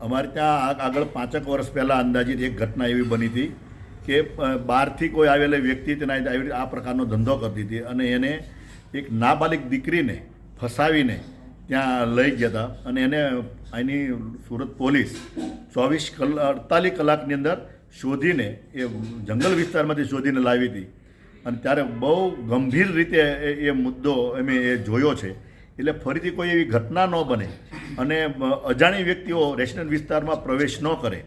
અમારે ત્યાં આગળ 5 વર્ષ પહેલાં અંદાજિત એક ઘટના એવી બની હતી કે બહારથી કોઈ આવેલી વ્યક્તિ તેના આવી આ પ્રકારનો ધંધો કરતી હતી અને એને એક નાબાલિગ દીકરીને ફસાવીને ત્યાં લઈ ગયા હતા અને એને અહીંની સુરત પોલીસ 48 કલાકની અંદર શોધીને એ જંગલ વિસ્તારમાંથી શોધીને લાવી હતી અને ત્યારે બહુ ગંભીર રીતે એ મુદ્દો અમે એ જોયો છે. એટલે ફરીથી કોઈ એવી ઘટના ન બને અને અજાણી વ્યક્તિઓ રેસિડેન્ટ વિસ્તારમાં પ્રવેશ ન કરે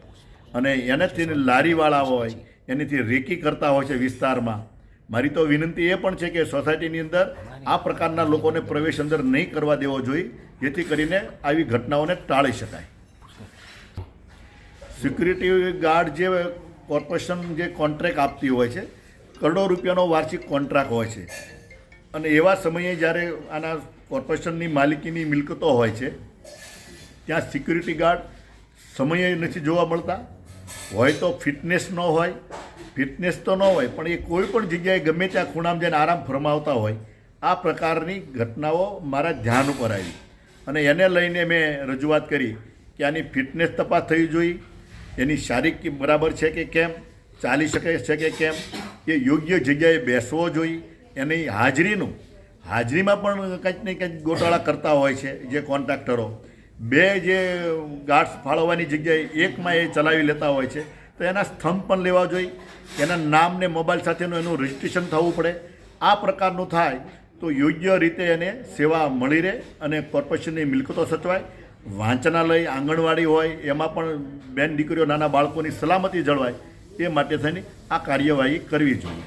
અને એનાથી લારીવાળા હોય એનાથી રેકી કરતા હોય છે વિસ્તારમાં. મારી તો વિનંતી એ પણ છે કે સોસાયટીની અંદર આ પ્રકારના લોકોને પ્રવેશ અંદર નહીં કરવા દેવો જોઈએ, જેથી કરીને આવી ઘટનાઓને ટાળી શકાય. સિક્યુરિટી ગાર્ડ જે કોર્પોરેશન જે કોન્ટ્રાક્ટ આપતી હોય છે, કરોડો રૂપિયાનો વાર્ષિક કોન્ટ્રાક્ટ હોય છે અને એવા સમયે જ્યારે આના કોર્પોરેશનની માલિકીની મિલકતો હોય છે ત્યાં સિક્યુરિટી ગાર્ડ સમયે નથી જોવા મળતા. હોય તો ફિટનેસ ન હોય, ફિટનેસ તો ન હોય પણ એ કોઈ પણ જગ્યાએ ગમે ત્યાં ખૂણામાં જઈને આરામ ફરમાવતા હોય. આ પ્રકારની ઘટનાઓ મારા ધ્યાન ઉપર આવી અને એને લઈને મેં રજૂઆત કરી કે આની ફિટનેસ તપાસ થવી જોઈએ, એની શારીરિક બરાબર છે કે કેમ, ચાલી શકે છે કે કેમ, એ યોગ્ય જગ્યાએ બેસવો જોઈએ. એની હાજરીમાં પણ કંઈક ને કંઈક ગોટાળા કરતા હોય છે જે કોન્ટ્રાક્ટરો. બે જે ગાર્ડ્સ ફાળવવાની જગ્યાએ એકમાં એ ચલાવી લેતા હોય છે, તો એના સ્તંભ પણ લેવા જોઈએ, એના નામ ને મોબાઈલ સાથેનું એનું રજિસ્ટ્રેશન થવું પડે. આ પ્રકારનું થાય તો યોગ્ય રીતે એને સેવા મળી રહે અને કોર્પોરેશનની મિલકતો સચવાય. વાંચનાલય, આંગણવાડી હોય એમાં પણ બેન દીકરીઓ, નાના બાળકોની સલામતી જળવાય એ માટે થઈને આ કાર્યવાહી કરવી જોઈએ.